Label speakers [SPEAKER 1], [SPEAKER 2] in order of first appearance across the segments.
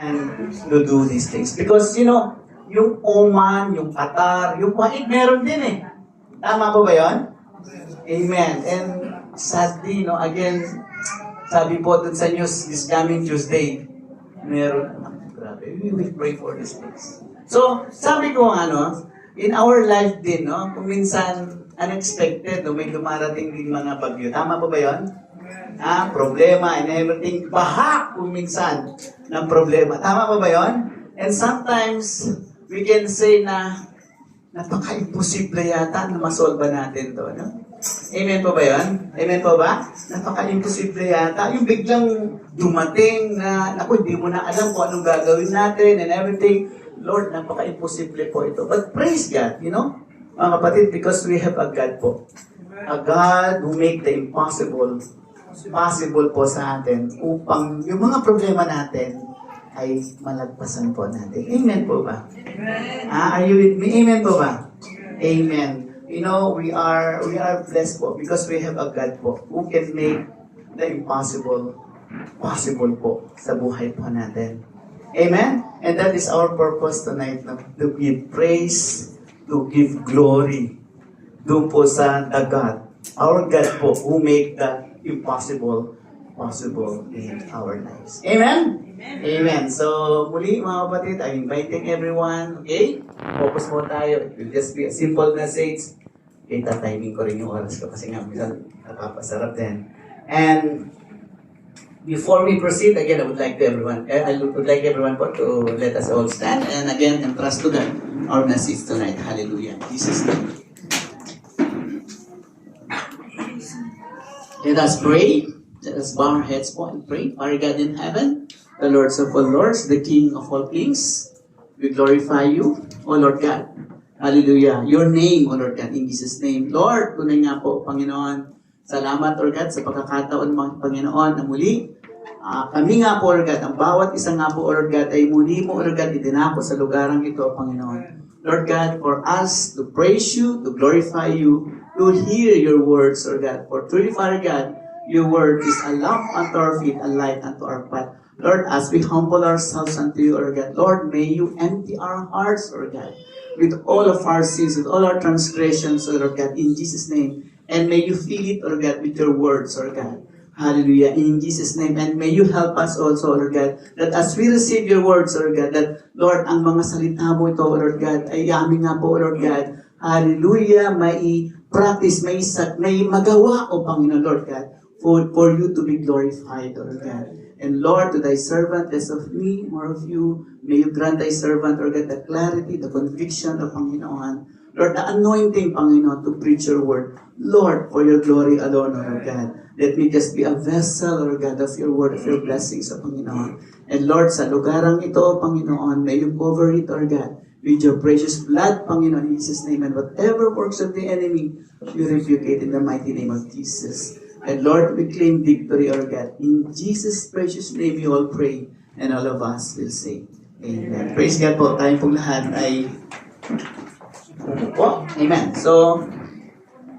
[SPEAKER 1] and to do these things. Because, yung Oman, yung Qatar, yung Kuwait, meron din eh. Tama po ba yun? Amen. And sadly, again, sabi po dun sa news this coming Tuesday, meron, grabe, we will pray for these things. So, sabi ko, in our life din, kung minsan unexpected, may dumarating din mga bagyo. Tama po ba yun? Problema and everything. Baha kung minsan ng problema. Tama ba yun? And sometimes, we can say na napaka-imposible yata na masolba natin to. No? Amen po ba yun? Amen po ba? Napaka-imposible yata. Yung biglang dumating na, hindi mo na alam kung anong gagawin natin and everything. Lord, napaka-imposible po ito. But praise God, mga kapatid, because we have a God po. A God who make the impossible possible po sa atin upang yung mga problema natin ay malagpasan po natin. Amen po ba? Amen. Are you with me? Amen po ba? Amen. We are blessed po because we have a God po who can make the impossible possible po sa buhay po natin. Amen? And that is our purpose tonight, to give praise, to give glory doon po sa the God, our God po, who make the impossible possible in our lives. Amen? Amen. Amen. So, muli mga kapatid, I'm inviting everyone, okay? Focus mo tayo. It will just be a simple message. Okay, tatiming ko rin yung oras ko kasi nga, minsan napapasarap din. And before we proceed, again, I would like everyone to let us all stand and again, entrust to God our message tonight. Hallelujah. Jesus' name. Let us pray. Let us bow our heads and pray. Our God in heaven, the Lord of all lords, the King of all kings, we glorify you, O Lord God. Hallelujah. Your name, O Lord God, in Jesus' name. Lord, tunay nga po, Panginoon, salamat, Lord God, sa pagkakataon, mga Panginoon, na muli. Kami nga po, Lord God, ang bawat isa nga po, Lord God, ay muli mo, Lord God, itinako sa lugarang ito, Panginoon. Lord God, for us to praise you, to glorify you, to hear your words, Lord God. For truly, Father God, your word is a lamp unto our feet, a light unto our path. Lord, as we humble ourselves unto you, Lord God, Lord, may you empty our hearts, Lord God, with all of our sins, with all our transgressions, Lord God, in Jesus' name. And may you fill it, Lord God, with your words, Lord God. Hallelujah. In Jesus' name. And may you help us also, Lord God, that as we receive your words, Lord God, that, Lord, ang mga salita mo ito, Lord God, ay amin nga po, Lord God. Hallelujah. May practice, may magawa, O Panginoon, Lord God, for you to be glorified, Lord God. And Lord, to thy servant, less of me, more of you, may you grant thy servant, Lord God, the clarity, the conviction of Panginoon. Lord, the anointing, Panginoon, to preach your word. Lord, for your glory alone, Lord God. Let me just be a vessel, Lord God, of your word, of your blessings, O Panginoon. And Lord, sa lugarang ito, Panginoon, may you cover it, Lord God, with your precious blood, Panginoon, in Jesus' name. And whatever works of the enemy, you rebuke it in the mighty name of Jesus. And Lord, we claim victory, Lord God. In Jesus' precious name, we all pray. And all of us will say, Amen. Praise God po. Tayo pong lahat ay po. Amen. So,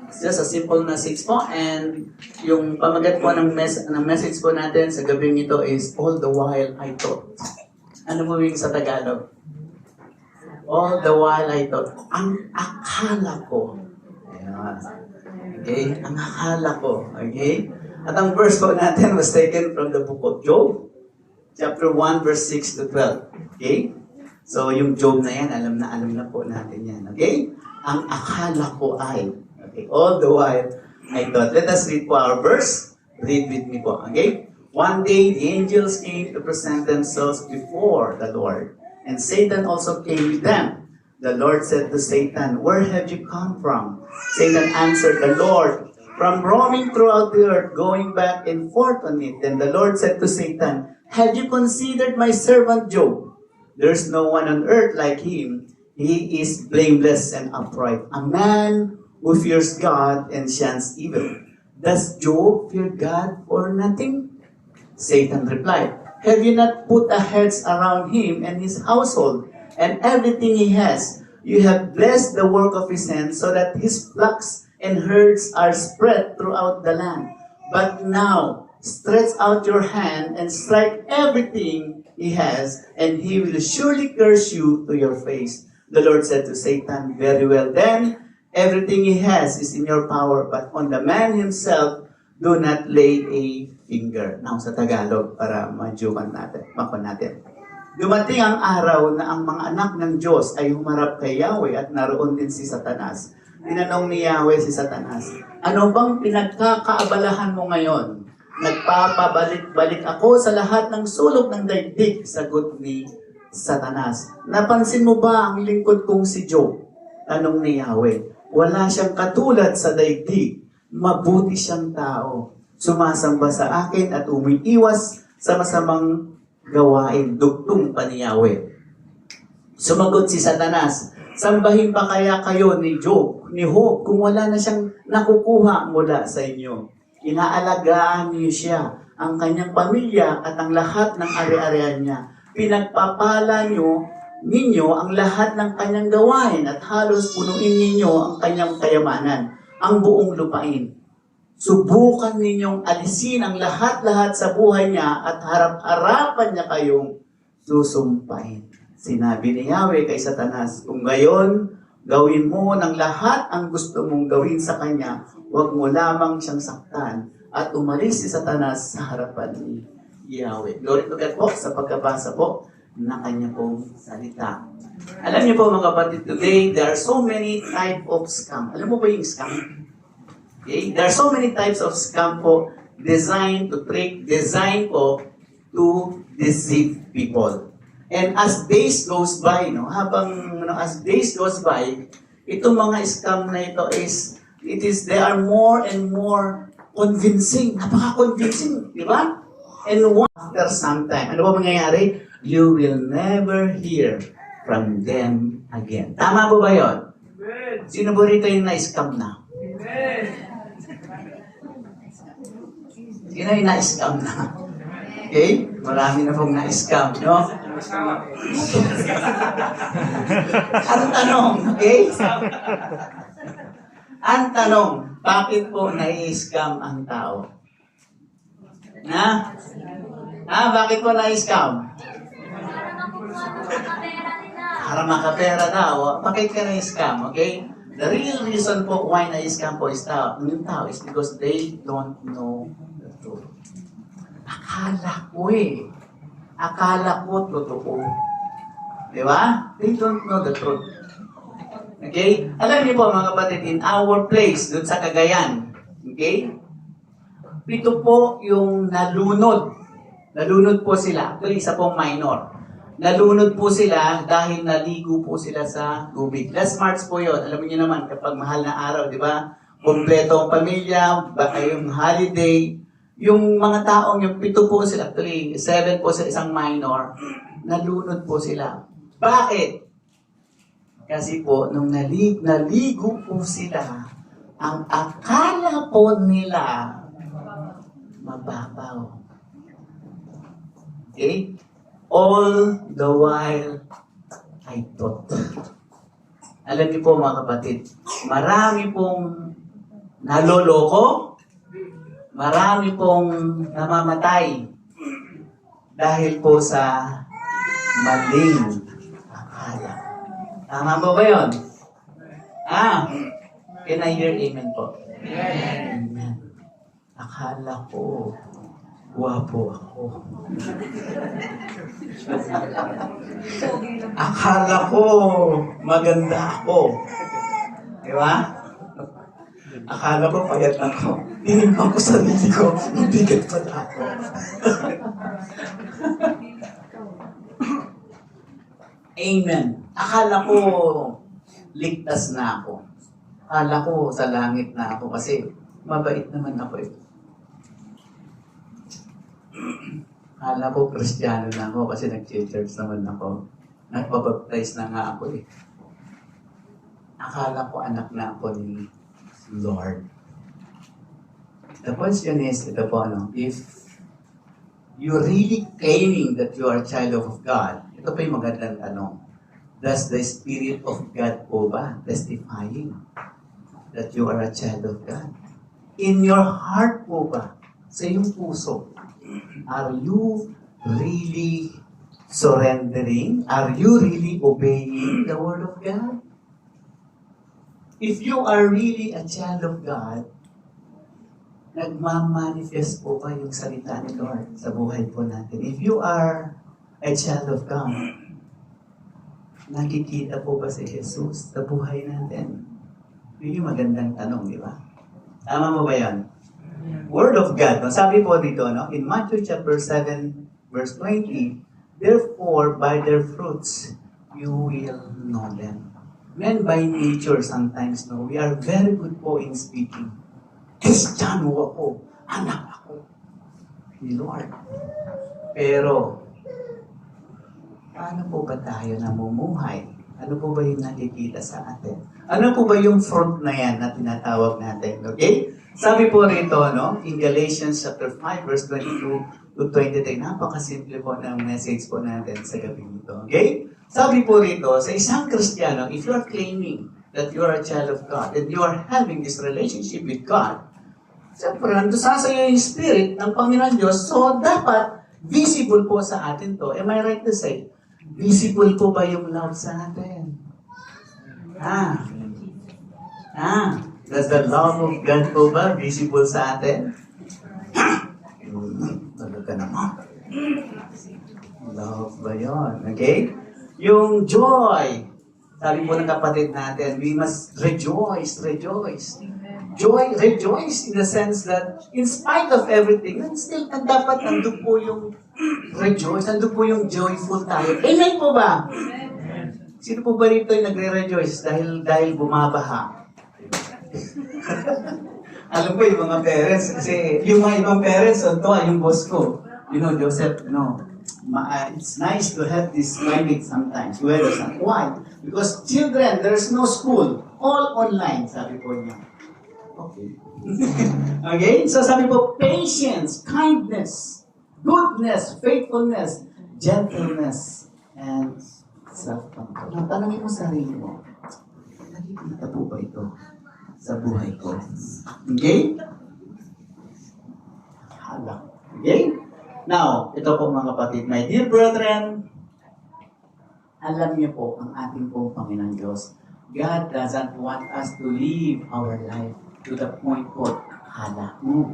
[SPEAKER 1] it's just a simple message po. And yung pamagat po ng message po natin sa gabing ito is, all the while I thought. Ano po yung sa Tagalog? All the while I thought. Ang akala ko. Ayan. Okay? Ang akala ko. Okay? At ang verse po natin was taken from the book of Job. Chapter 1, verse 6 to 12. Okay? So, yung Job na yan, alam na po natin yan. Okay? Ang akala ko ay. Okay? All the while, I thought. Let us read po our verse. Read with me po. Okay? One day, the angels came to present themselves before the Lord. And Satan also came with them. The Lord said to Satan, where have you come from? Satan answered the Lord, from roaming throughout the earth, going back and forth on it. Then the Lord said to Satan, have you considered my servant Job? There's no one on earth like him. He is blameless and upright, a man who fears God and shuns evil. Does Job fear God for nothing? Satan replied, have you not put a hedge around him and his household and everything he has? You have blessed the work of his hands so that his flocks and herds are spread throughout the land. But now, stretch out your hand and strike everything he has, and he will surely curse you to your face. The Lord said to Satan, very well then, everything he has is in your power, but on the man himself, do not lay a finger. Now, sa Tagalog, para majukan natin, makon natin. Dumating ang araw na ang mga anak ng Diyos ay humarap kay Yahweh at naroon din si Satanas. Tinanong ni Yahweh si Satanas, ano bang pinagkakaabalahan mo ngayon? Nagpapabalik-balik ako sa lahat ng sulok ng daigdig, sagot ni Satanas. Napansin mo ba ang lingkod kong si Job? Tanong ni Yahweh. Wala siyang katulad sa daigdig. Mabuti siyang tao. Sumasamba sa akin at umiiwas sa masamang gawain. Dugtong pa ni Yahweh. Sumagot si Satanas, sambahin pa kaya kayo ni Job, ni Job, kung wala na siyang nakukuha mula sa inyo. Inaalagaan niyo siya, ang kanyang pamilya at ang lahat ng ari-arian niya. Pinagpapala ninyo ang lahat ng kanyang gawain at halos punuin ninyo ang kanyang kayamanan, ang buong lupain. Subukan ninyong alisin ang lahat-lahat sa buhay niya at harap-harapan niya kayong susumpain. Sinabi ni Yahweh kay Satanas, kung gayon, gawin mo ng lahat ang gusto mong gawin sa kanya, huwag mo lamang siyang saktan at umalis si Satanas sa harapan ni Yahweh. Glory to God po sa pagkabasa po na kanya pong salita. Alam niyo po mga kapatid, today there are so many type of scam. Alam mo ba yung scam? Okay? There are so many types of scam po designed to trick, designed po to deceive people. And as days goes by, as days goes by, itong mga scam na ito they are more and more convincing. Napaka-convincing, di ba? And after some time, ano ba mangyayari? You will never hear from them again. Tama po ba yun? Sino po rito yung na-scam na? Sino yung na-scam na? Okay? Marami na pong na-scam, no? Ang tanong, okay? Ang tanong, bakit po na-scam ang tao? Bakit po na-scam? Para makapera daw. Bakit ka na-scam, okay? The real reason po why na-scam po is yung tao is because they don't know the truth. Akala ko totoo. Di ba? They don't know the truth. Okay? Alam niyo po mga kapatid, in our place, dun sa Cagayan, okay? Ito po yung nalunod. Nalunod po sila. Actually, isa pong minor. Nalunod po sila dahil naligo po sila sa tubig. Last March po yun. Alam niyo naman, kapag mahal na araw, di ba? Kompleto ang pamilya, yung holiday, yung mga taong, yung 7 po sila, actually, 7 po sa isang minor, nalunod po sila. Bakit? Kasi po, nung naligo po sila, ang akala po nila, mababaw. Okay? All the while, I thought. Alam niyo po mga kapatid, marami pong naloloko, marami pong namamatay dahil po sa maling akala. Tama po ba yun? Can I hear amen po? Amen. Akala ko, guwapo ako. Akala ko, maganda ako. Di ba? Akala ko, payat ako. Tinignan ko sarili ko, mabigat pala ako. Amen. Akala ko, ligtas na ako. Akala ko, sa langit na ako kasi mabait naman ako eh. Akala ko, Kristiyano na ako kasi nag-church naman ako. Nagpabaptize na nga ako eh. Akala ko, anak na ako ni Lord. The question is, ito po, if you're really claiming that you are a child of God, ito pa yung magandang tanong. Does the Spirit of God po ba testifying that you are a child of God? In your heart po ba, sa iyong puso, are you really surrendering? Are you really obeying the Word of God? If you are really a child of God, nagmamanifest po ba yung salita ni Lord sa buhay po natin? If you are a child of God, nakikita po ba si Jesus sa buhay natin? Yun yung magandang tanong, di ba? Tama mo ba yan? Word of God. Sabi po dito, no? In Matthew chapter 7, verse 20, therefore, by their fruits, you will know them. Men by nature sometimes, no, we are very good po in speaking. Kristiyano ako, anak ako ni Lord. Pero, paano po ba tayo namumuhay? Ano po ba yung nakikita sa atin? Ano po ba yung fruit na yan na tinatawag natin? Okay? Sabi po rito, no, in Galatians chapter 5, verse 22 to 23, napakasimple po ng message po natin sa gabi nito. Okay? Sabi po rito, sa isang Kristiyano, if you are claiming that you are a child of God and you are having this relationship with God, siyempre, nandun sa iyo yung spirit ng Panginoon Diyos, so dapat visible po sa atin to. Am I right to say? Visible po ba yung love sa atin? Does the love of God po ba visible sa atin? Talaga naman. Love ba yun? Okay? Yung joy. Sabi po ng kapatid natin, we must rejoice. Joy, rejoice in the sense that in spite of everything, still dapat nandun po yung rejoice, nandun po yung joyful tayo. Amen po ba? Sino po ba rito yung nagre-rejoice dahil bumabaha? Alam ko yung mga parents, kasi yung mga ibang parents, yung boss ko, Joseph, it's nice to have this climate sometimes. Why? Because children, there's no school. All online, sabi po niya. Okay. Okay? So sabi po, patience, kindness, goodness, faithfulness, gentleness, and self-control. Tanongin mo sarili mo, nakikita po ba ito sa buhay ko? Okay? Hala. Okay? Now, ito po mga kapatid, my dear brethren, alam niyo po ang ating pong Panginoon Diyos. God doesn't want us to live our life to the point po, akala mo.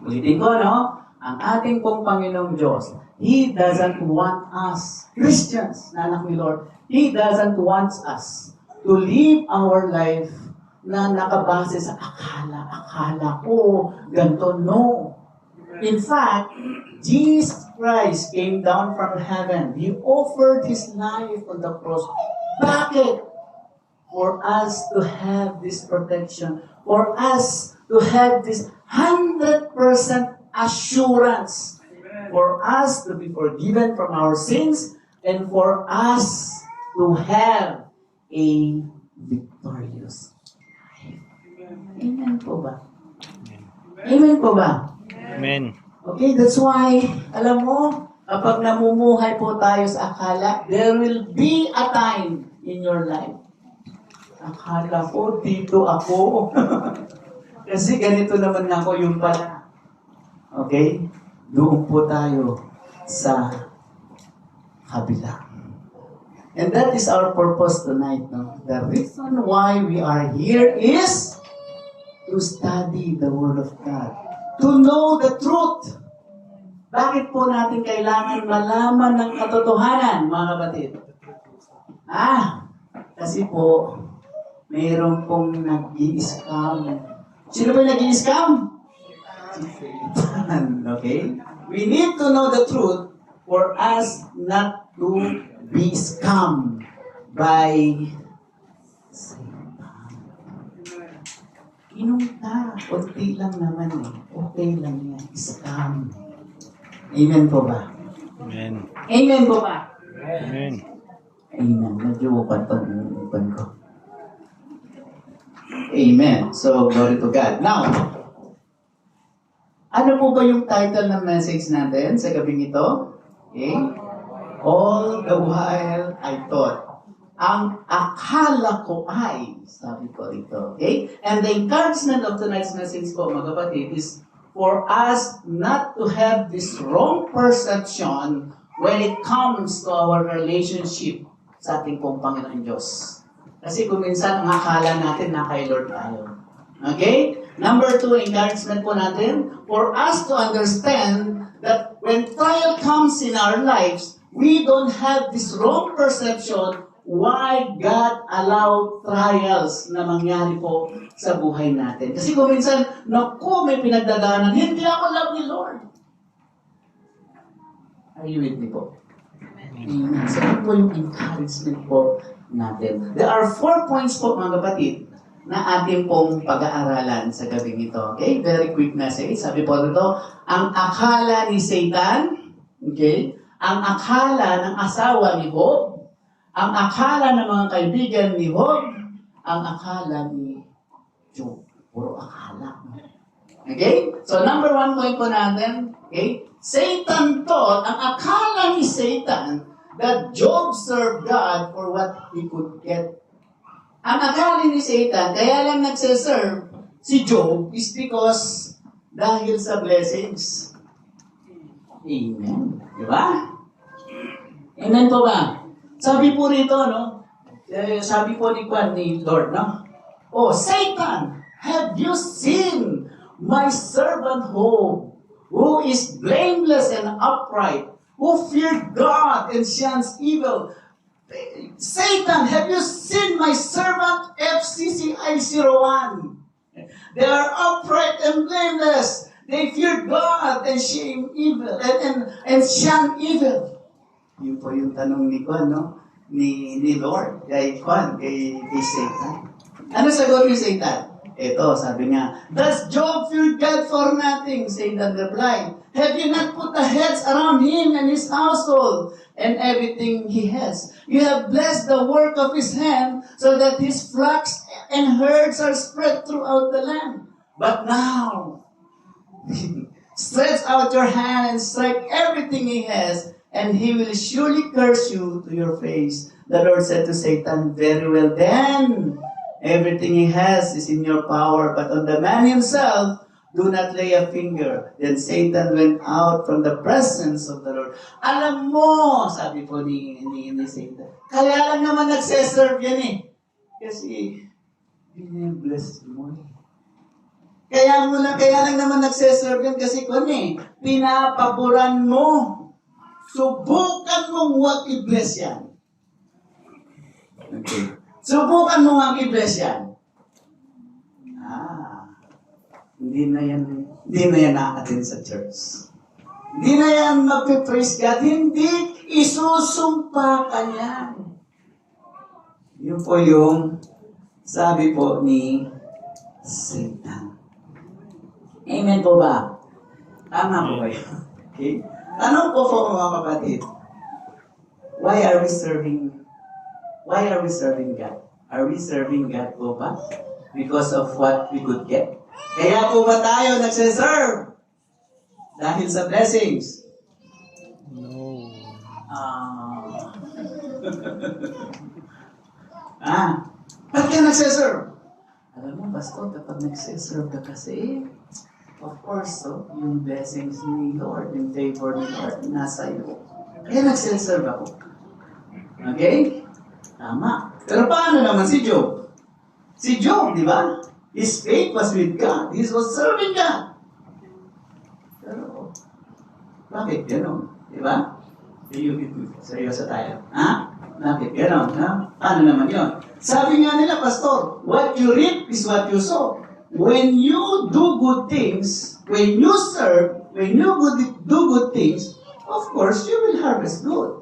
[SPEAKER 1] Ulitin ko, no? Ang ating pong Panginoong Diyos, He doesn't want us, Christians, na anak ni Lord, He doesn't want us to live our life na nakabase sa akala ko, ganito, no. In fact, Jesus Christ came down from heaven. He offered His life on the cross. Bakit? For us to have this protection. For us to have this 100% assurance. For us to be forgiven from our sins. And for us to have a victorious life. Amen po ba? Amen po ba?
[SPEAKER 2] Amen.
[SPEAKER 1] Okay, that's why, alam mo, kapag namumuhay po tayo sa akala, there will be a time in your life. Akala ko, dito ako. Kasi ganito naman ako yung pala. Okay? Doon po tayo sa kabila. And that is our purpose tonight. No? The reason why we are here is to study the Word of God. To know the truth. Bakit po natin kailangan malaman ng katotohanan, mga kapatid? Kasi po, mayroon pong nag-i-scam. Sino ba nag-i-scam? Si Satan. Okay? We need to know the truth for us not to be scammed by Satan. Inunta. Kunti lang naman eh. Okay lang yan. Scam. Amen po ba?
[SPEAKER 2] Amen.
[SPEAKER 1] Amen po ba?
[SPEAKER 2] Amen.
[SPEAKER 1] Amen. Medyo upan ko. Amen. So, glory to God. Now, ano po ba yung title ng message natin sa gabing ito? Okay? All the while I thought. Ang akala ko ay, sabi ko ito. Okay? And the encouragement of tonight's message po, mga kapatid, is for us not to have this wrong perception when it comes to our relationship sa ating pong Panginoon Diyos. Kasi kung minsan, ang akala natin na kay Lord tayo. Okay? Number 2, encouragement po natin, for us to understand that when trial comes in our lives, we don't have this wrong perception why God allowed trials na mangyari po sa buhay natin. Kasi kung minsan, naku, may pinagdadaanan, hindi ako love ni Lord. Are you with me po? Amen. So, ito po yung encouragement po natin. There are 4 points po, mga kapatid, na ating pong pag-aaralan sa gabing ito. Okay? Very quick message. Sabi po dito, ang akala ni Satan, okay? Ang akala ng asawa ni Job, ang akala ng mga kaibigan ni Job, ang akala ni Job. Puro akala. Okay? So, number 1 point po natin, okay? Satan thought, ang akala ni Satan, that Job served God for what he could get. Ang akala ni Satan, kaya lang nagsiserve si Job is because dahil sa blessings. Amen. Di ba? Amen po ba? Sabi po rito, no? Sabi po ni Lord, no? Oh, Satan, have you seen my servant Job, who is blameless and upright, who feared God and shuns evil? Satan, have you seen my servant FCCI01? They are upright and blameless. They fear God and shame evil and shun evil. Yun po yung tanong ni Juan, no? Ni Lord, kay Juan, kay Satan. Ano sagot ni Satan? Ito, sabi niya, does Job fear God for nothing? Satan replied, have you not put the heads around him and his household and everything he has? You have blessed the work of his hand so that his flocks and herds are spread throughout the land. But now, stretch out your hand and strike everything he has, and he will surely curse you to your face. The Lord said to Satan, very well then, everything he has is in your power, but on the man himself, do not lay a finger. Then Satan went out from the presence of the Lord. Alam mo, sabi po ni Satan, kaya lang naman nagseserve yan eh. Kasi, bless mo eh. Kaya lang naman nagseserve yan kasi pinapaboran mo. Subukan mong huwag i-bless yan. Okay. Subukan mo ang i-bless yan. Hindi na yan na-attend sa church. Hindi na yan mag-praise God. Hindi, isusumpa ka yan. Yun po yung sabi po ni Satan. Amen po ba? Tama po ba yun? Okay? Tanong po mga kapatid, why are we serving God? Are we serving God po ba? Because of what we could get? Kaya po ba tayo nagsiserve? Dahil sa blessings?
[SPEAKER 2] No.
[SPEAKER 1] Ba't ka nagsiserve? Alam mo, Pastor, kapag nagsiserve ka kasi, of course, yung blessings ni Lord, yung favor ni Lord, nasa iyo. Kaya nagsiserve ako. Okay? Tama. Pero paano naman si Job? Si Job, di ba? His faith was with God. He was serving God. Pero, bakit gano'n? Di ba? Seryoso tayo. Bakit gano'n? Paano naman yun? Sabi nga nila, Pastor, what you reap is what you sow. When you do good things, when you serve, when you do good things, of course, you will harvest good.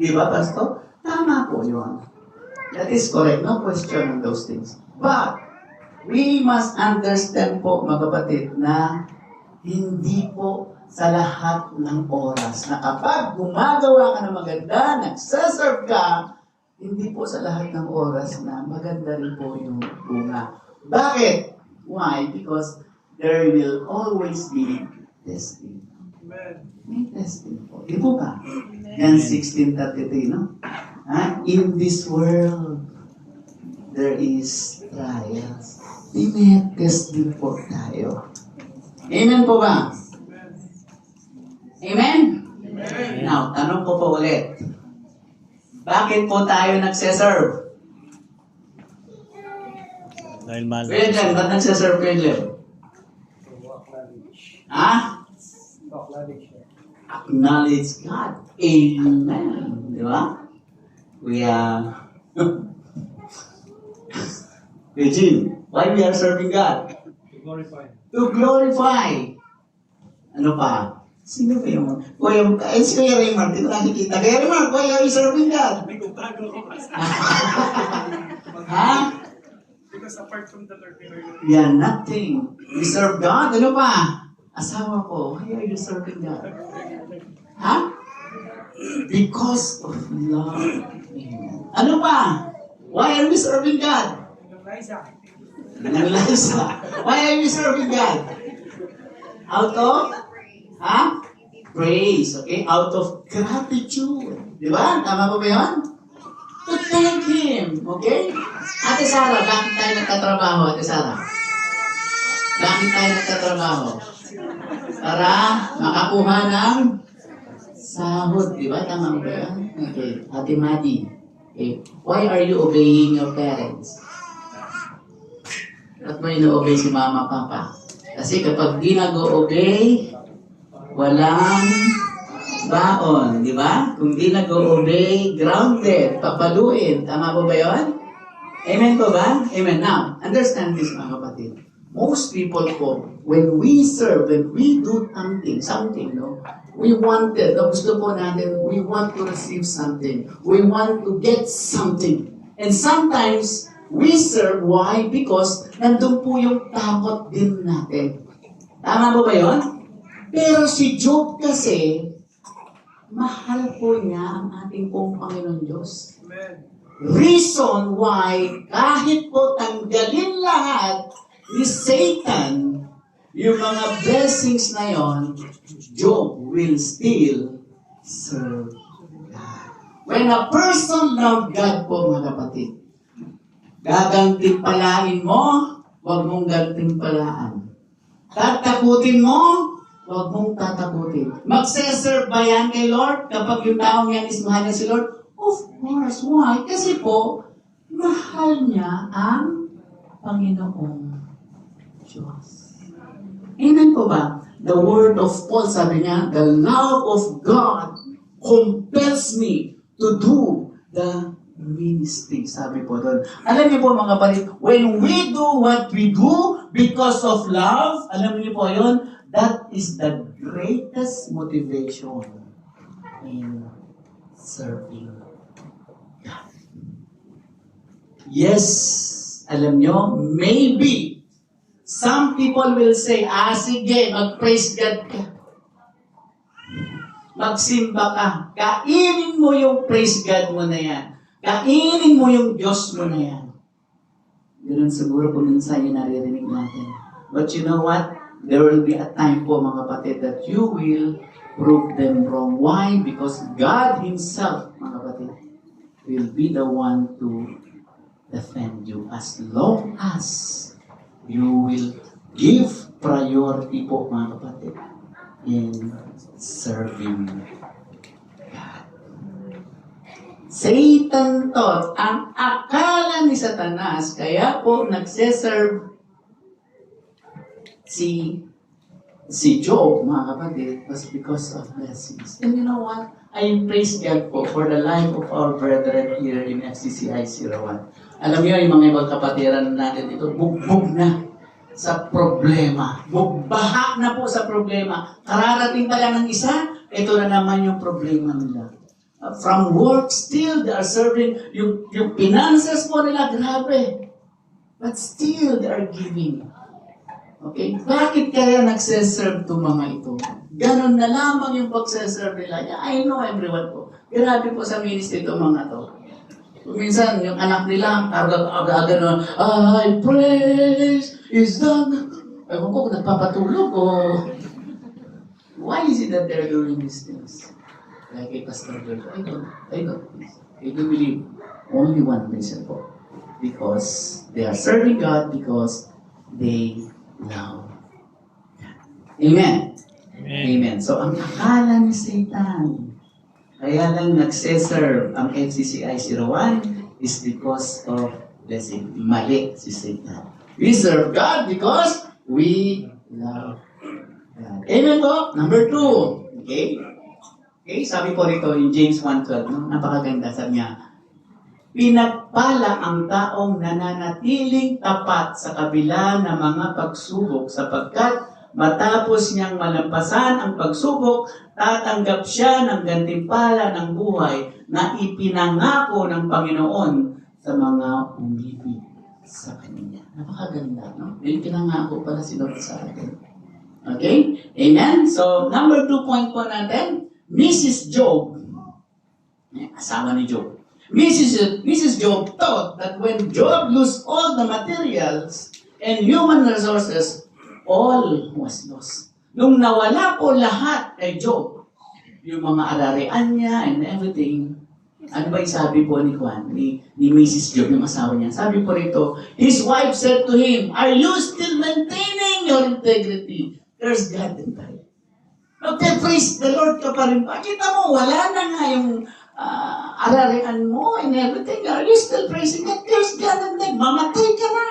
[SPEAKER 1] Di ba, Pastor? Tama po yun. That is correct. No question on those things. But, we must understand po, mga kapatid, na hindi po sa lahat ng oras na kapag gumagawa ka ng maganda, nagsaserve ka, hindi po sa lahat ng oras na maganda rin po yung bunga. Bakit? Why? Because there will always be testing. May testing po. Di po ba? Yan 16:33, no? In this world, there is trials. Tinetest din po tayo. Amen po ba? Amen? Now, tanong ko po ulit. Bakit po tayo nagseserve?
[SPEAKER 2] Dahil mahal na
[SPEAKER 1] Kuya Glenn, ba't nagseserve Kuya Glenn? Ha? Acknowledge God. Amen. Di ba? Eugene, why we are serving God? To glorify. Ano pa? Sino ba yung... si Kuya Raymond, di ko nakikita. Kuya Raymond, why are you serving God? Ha?
[SPEAKER 3] Because apart from the Lord,
[SPEAKER 1] We are nothing. We serve God. Ano pa? Asawa ko, why are you serving God? Ha? Because of love. Amen. Ano pa? Why are we serving God? Liza. Why are we serving God? Out of? Ha? Praise. Okay? Out of gratitude. Di ba? Tama ba yun? To thank Him. Okay? Ate Sarah, bakit tayo nagtatrabaho, Ate Sarah? Bakit tayo nagtatrabaho? Para makakuha ng sahod. Di ba? Tama ba yun? Okay. Ate Madi. Okay. Why are you obeying your parents? At mo ino-obey si mama, papa? Kasi kapag di nag-o-obey, walang baon, di ba? Kung di nag-o-obey, grounded, papaluin. Tama po ba yun? Amen po ba? Amen. Now, understand this mga kapatid. Most people po, when we serve, when we do something, no? We wanted, gusto po natin, we want to receive something. We want to get something. And sometimes, we serve, why? Because nandun po yung takot din natin. Tama po ba yun? Pero si Job kasi, mahal po niya ang ating pong Panginoon Diyos.
[SPEAKER 3] Amen.
[SPEAKER 1] Reason why, kahit po tanggalin lahat ni Satan, yung mga blessings na yon, Job will still serve God. When a person love God po mga kapatid, gagantimpalain mo, huwag mong gantimpalaan. Tatakutin mo, huwag mong tatakutin. Magseserve ba yan kay Lord kapag yung taong yan is mahal niya si Lord? Of course. Why? Kasi po, mahal niya ang Panginoong Diyos. Amen po ba? The word of Paul, sabi niya, the love of God compels me to do the ministry. Sabi po doon. Alam niyo po mga kapatid, when we do what we do because of love, alam niyo po yun, that is the greatest motivation in serving God. Yes, alam niyo, maybe some people will say, sige, mag-praise God ka. Magsimba ka. Kainin mo yung praise God mo na yan. Kainin mo yung Diyos mo na yan. Ganun siguro kung minsan yung naririnig natin. But you know what? There will be a time po mga kapatid that you will prove them wrong. Why? Because God Himself, mga kapatid, will be the one to defend you as long as you will give priority po mga kapatid in serving God. Satan thought, ang akala ni Satanas, kaya po nagseserve si Job, mga kapatid, was because of blessings. And you know what? I praise God po for the life of our brethren here in FCCI 01. Alam niyo, yung mga ibang kapatiran natin dito, bugbog na sa problema. Bugbaha na po sa problema. Kararating pa lang ng isa, ito na naman yung problema nila. From work, still, they are serving. Yung finances po nila, grabe. But still, they are giving. Okay? Bakit kaya nagseserve itong mga ito? Ganon na lamang yung pagseserve nila. I know everyone po. Grabe po sa ministry itong mga to. Minsan, yung anak nila, gano'n, I praise is done. Ewan ko, nagpapatulog o... Why is it that they're doing these things? Like a pastor girl, I don't believe only one reason po. Because they are serving God because they love God. Amen. Amen. So, ang akala ni Satan, kaya lang nagseserve ang FCCI 01 is because of blessing. Mali si Satan. We serve God because we love God. Amen po? Number 2. Okay? Okay, sabi po rito in James 1:12, no? Napakaganda, sabi niya, pinagpala ang taong nananatiling tapat sa kabila ng mga pagsubok sapagkat matapos niyang malampasan ang pagsubok, tatanggap siya ng gantimpala ng buhay na ipinangako ng Panginoon sa mga umibig sa Kanya. Napakaganda, no? May pinangako pala si Lord sa atin. Okay? Amen? So, number 2 point po natin, Mrs. Job, asawa ni Job. Mrs. Job thought that when Job lost all the materials and human resources, all was lost. Nung nawala po lahat kay Job, yung mga ararian niya and everything, ano ba yung sabi po ni Juan, ni Mrs. Job, yung asawa niya? Sabi po rito, his wife said to him, "Are you still maintaining your integrity?" There's God in tayo. Praise the Lord ka pa rin ba? Kita mo, wala na nga yung ararian mo and everything. Are you still praising God? There's God in tayo. Mamatay ka na.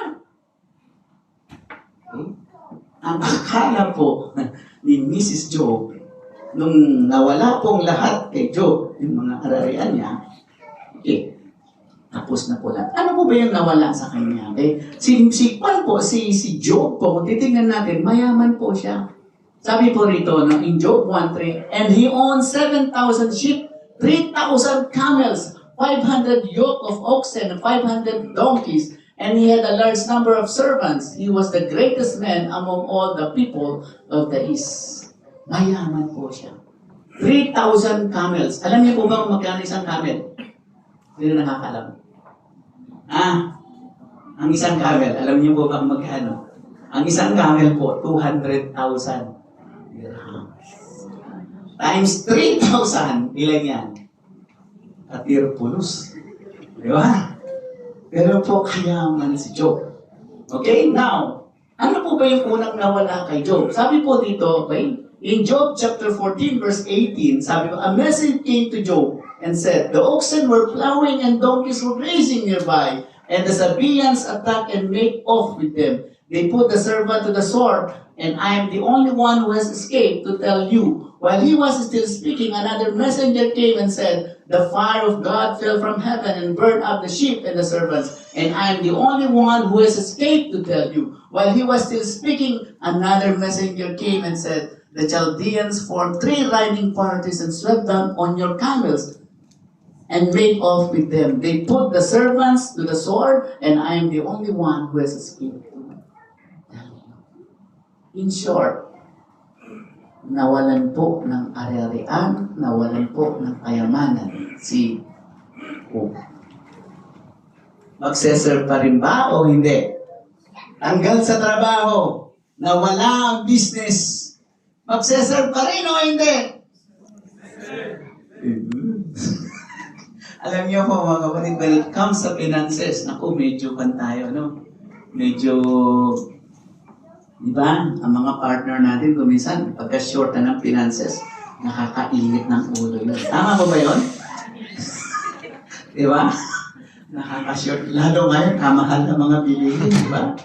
[SPEAKER 1] Ang akala po ni Mrs. Job, nung nawala pong lahat kay Job, yung mga ararian niya, okay, tapos na po lahat. Ano po ba yung nawala sa kanya? Okay? Si Job po, kung titingnan natin, mayaman po siya. Sabi po rito, no, in Job 1:3, and he owned 7,000 sheep, 3,000 camels, 500 yoke of oxen, 500 donkeys, and he had a large number of servants. He was the greatest man among all the people of the east. Mayaman po siya. 3,000 camels. Alam niyo po ba kung magkano isang camel? Sino nakakalam? Ang isang camel, alam niyo po ba kung magkano? Ang isang camel po, 200,000 dirhams. Times 3,000, ilan yan? Katirpulos. Di ba? Pero po, kayaman si Job. Okay, now, ano po ba yung unang nawala kay Job? Sabi po dito, okay, in Job chapter 14, verse 18, sabi po, a message came to Job and said, the oxen were plowing and donkeys were grazing nearby, and the Sabaeans attacked and made off with them. They put the servant to the sword, and I am the only one who has escaped to tell you. While he was still speaking, another messenger came and said, the fire of God fell from heaven and burned up the sheep and the servants, and I am the only one who has escaped to tell you. While he was still speaking, another messenger came and said, the Chaldeans formed 3 riding parties and swept down on your camels and made off with them. They put the servants to the sword, and I am the only one who has escaped. In short, nawalan po ng ari-arian, nawalan po ng kayamanan si Job. Magseserve pa rin ba o hindi? Tanggal sa trabaho, nawala ang business, magseserve pa rin o hindi? Alam niyo po mga kapatid, when it comes sa finances, naku, medyo kan tayo, no? Medyo, di ba? Ang mga partner natin, kuminsan, pagka-short na ng finances, nakakainit ng ulo yun. Tama po ba yun? Di ba? Nakaka-short. Lalo ngayon, kamahal na mga bilihin, di ba?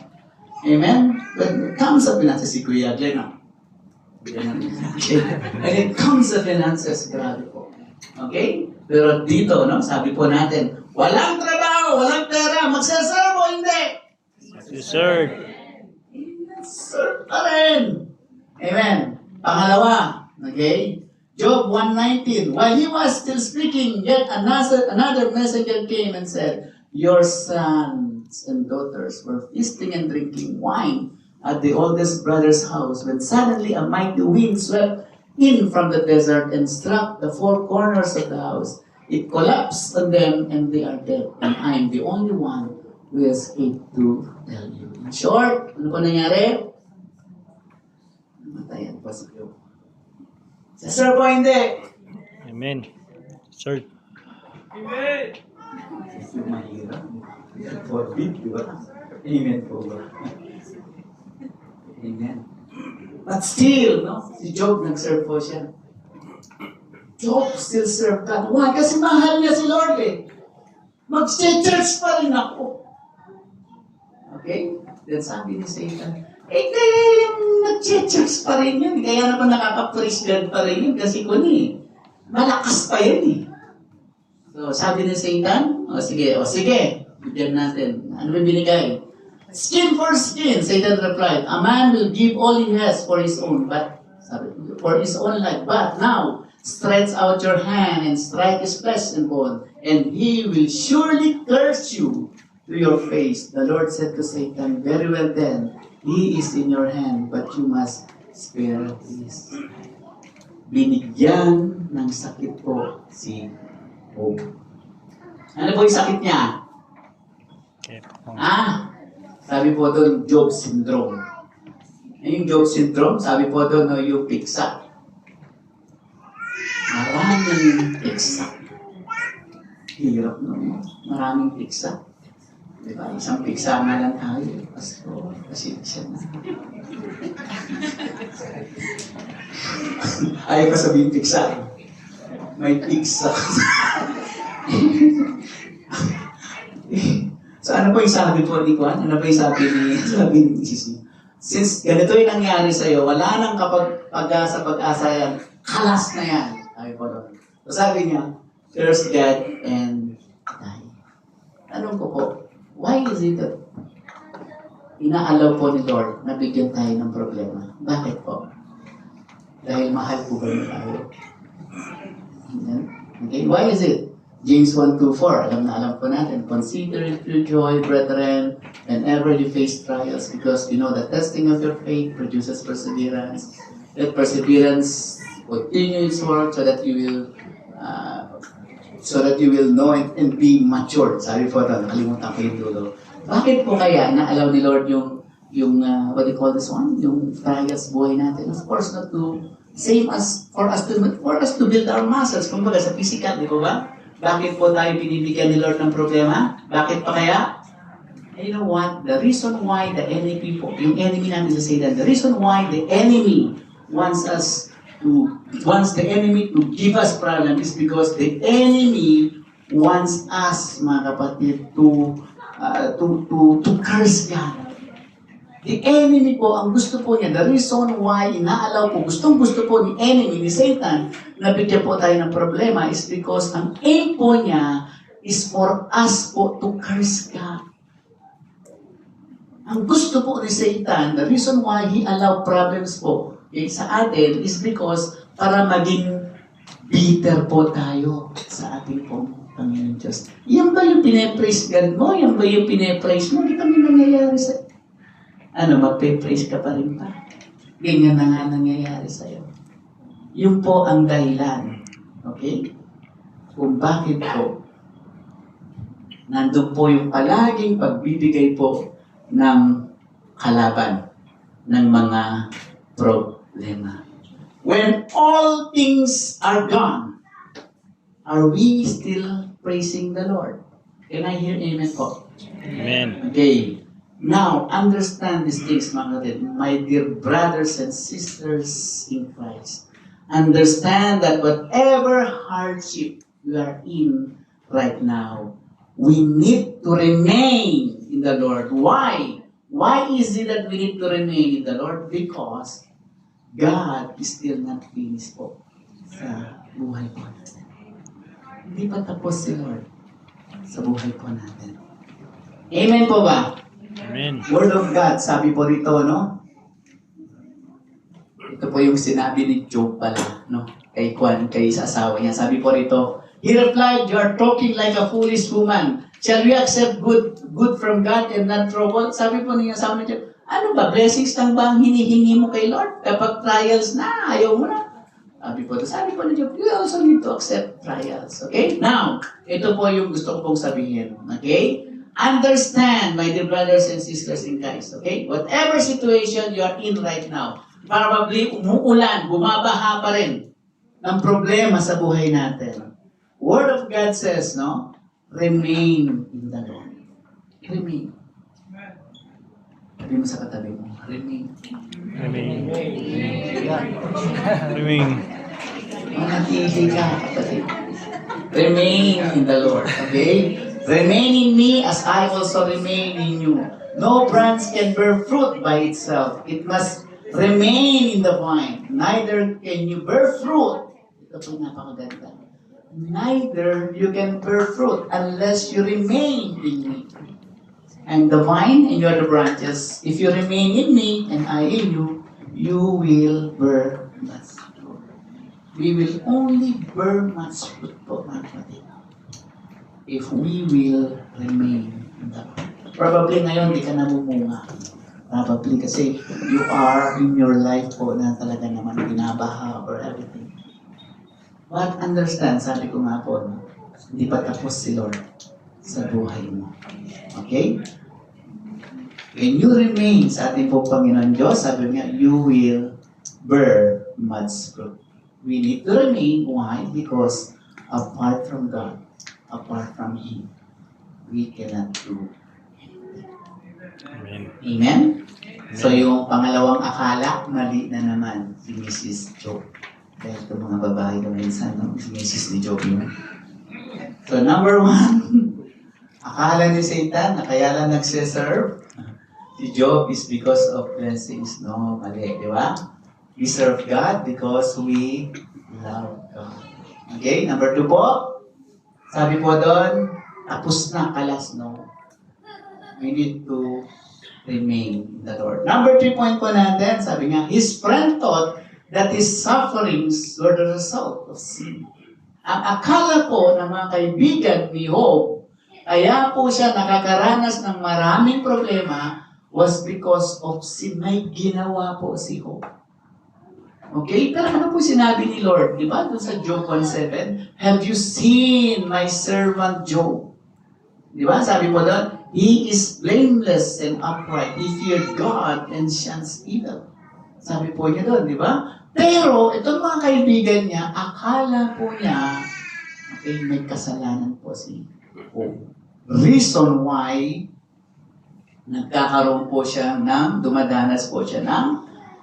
[SPEAKER 1] Amen? When it comes sa finances, si Kuya Jen, when it comes sa finances, grabe po. Okay? Pero dito, no, sabi po natin, walang trabaho, walang pera, magsaserve o hindi?
[SPEAKER 2] Yes, sir.
[SPEAKER 1] Serve pa rin. Amen. Pangalawa, okay? Job 1:19. While he was still speaking, yet another messenger came and said, your sons and daughters were feasting and drinking wine at the oldest brother's house when suddenly a mighty wind swept in from the desert and struck the 4 corners of the house. It collapsed on them and they are dead. And I am the only one who escaped to tell you. In short, ano po nangyari? Namatayan po si Job. Sir po hindi.
[SPEAKER 2] Amen. Sir.
[SPEAKER 3] Amen.
[SPEAKER 1] Yung mahirap. Forbid, di ba? Amen po ba? Amen. But still, no? Si Job, nag-serve po siya. Job still serve God. Why? Kasi mahal niya si Lord eh. Mag-church pa rin ako. Okay? Then sabi ni Satan, kaya yung nag-church pa rin yun. Kaya naman nakaka-praise God pa rin yun. Kasi malakas pa yun eh. So, sabi ni Satan, sige, bigyan natin. Ano ba binigay? Skin for skin, Satan replied. A man will give all he has for his own life. But now, stretch out your hand and strike his flesh and bone, and he will surely curse you to your face. The Lord said to Satan, very well then, he is in your hand, but you must spare his. Binigyan ng sakit po si Job. Ano po yung sakit niya?
[SPEAKER 2] Okay.
[SPEAKER 1] Sabi po doon, Job syndrome. Yung Job syndrome, sabi po doon, yung piksa. Maraming piksa. Hirap no? Maraming piksa. Diba? Isang piksa na lang tayo. Pastor, pasensya na. Ayaw ko sabihin piksa. May piksa. So ano po yung sabi po ni Juan? Ano po yung sabi ni Mrs. Since ganito yung nangyari sa'yo, wala nang pag-asa yan, kalas na yan. Sabi po doon. So sabi niya, curse God and die. Tanong ko po, why is it that inaalaw po ni Lord na bigyan tayo ng problema? Bakit po? Dahil mahal po ba niya tayo? Okay, why is it? James 1:2-4, alam po natin. Consider it pure joy, brethren, whenever you face trials, because you know the testing of your faith produces perseverance. Let perseverance continue its work so that you will know it and be matured. Sabi po ito, nakalimutan ko yung dulo. Bakit po kaya naalaw ni Lord yung what do you call this one? Yung trials buhay natin? Of course, not to same as for us to build our muscles. Kumbaga sa physical, di ba? Bakit po tayo binibigyan ni Lord ng problema? Bakit pa kaya? You know what? The reason why the enemy po, yung enemy natin sa Satan, the reason why the enemy wants the enemy to give us problem is because the enemy wants us, mga kapatid, to curse God. The enemy po, ang gusto po niya, the reason why inaalaw po, gustong-gusto po ni enemy, ni Satan, na bigyan po tayo ng problema is because ang aim po niya is for us po to curse God. Ang gusto po ni Satan, the reason why he allow problems po sa atin is because para maging bitter po tayo sa ating po Panginoon Diyos. Yan ba yung pinapraise God mo? Yan ba yung pinapraise mo? Hindi kami nangyayari sa magpe-praise ka pa rin pa. Ganyan na nga nangyayari sa'yo. Yun po ang dahilan. Okay? Kung bakit po nandun po yung palaging pagbibigay po ng kalaban ng mga problema. When all things are gone, are we still praising the Lord? Can I hear amen po?
[SPEAKER 2] Amen.
[SPEAKER 1] Okay. Now, understand these things, my dear brothers and sisters in Christ. Understand that whatever hardship we are in right now, we need to remain in the Lord. Why? Why is it that we need to remain in the Lord? Because God is still not finished po sa buhay po natin. Hindi pa tapos si Lord sa buhay po natin. Amen po ba?
[SPEAKER 2] Amen.
[SPEAKER 1] Word of God, sabi po rito, no? Ito po yung sinabi ni Job pala, no? Kay sa asawa niya. Sabi po rito, he replied, you are talking like a foolish woman. Shall we accept good from God and not trouble? Sabi po niya sa amin, ano ba, blessings lang ba ang hinihingi mo kay Lord? Kapag trials na, ayaw mo na. Sabi po ni Job, you also need to accept trials. Okay? Now, ito po yung gusto ko pong sabihin. Okay? Understand, my dear brothers and sisters in Christ, okay? Whatever situation you are in right now, probably umuulan, bumabaha pa rin ng problema sa buhay natin. Word of God says, no? Remain in the Lord. Remain. Sabi mo sa katabi mo, remain.
[SPEAKER 2] Remain. Remain.
[SPEAKER 1] Manatili ka, kapatid. Remain in the Lord. Okay? Remain in me as I also remain in you. No branch can bear fruit by itself. It must remain in the vine. Neither can you bear fruit. Ito po napakaganda. Neither you can bear fruit unless you remain in me. I'm the vine and you are the branches. If you remain in me and I in you, you will bear much fruit. We will only bear much fruit po, mga kapatid, if we will remain in the vine. Probably ngayon, di ka namumunga. Probably kasi you are in your life po na talaga naman binabaha or everything. But understand, sabi ko nga po, no, hindi pa tapos si Lord sa buhay mo. Okay? When you remain sa ating po Panginoon Diyos, sabi niya, you will bear much fruit. We need to remain. Why? Because apart from God, apart from Him, we cannot do anything.
[SPEAKER 2] Amen.
[SPEAKER 1] Amen? So yung pangalawang akala, mali na naman si Mrs. Job. Dahil ito mga babae na minsan, no? Si Mrs. ni Job yun. So number one, akala ni Satan na kaya lang nagsiserve si Job is because of blessings. No, mali, di ba? We serve God because we love God. Okay, number two po, sabi po doon, tapos na, kalas, no? We need to remain in the Lord. Number 3 point po natin, sabi nga, his friend thought that his sufferings were the result of sin. Ang akala po ng mga kaibigan ni Job, kaya po siya nakakaranas ng maraming problema was because of sin. May ginawa po si Job. Okay? Pero ano po sinabi ni Lord? Di ba? Doon sa Job 1:7, have you seen my servant Job? Di ba? Sabi po doon, he is blameless and upright. He feared God and shuns evil. Sabi po niya doon, di ba? Pero, itong mga kaibigan niya, akala po niya, okay, may kasalanan po si Job. Reason why nagkakaroon po siya dumadanas po siya ng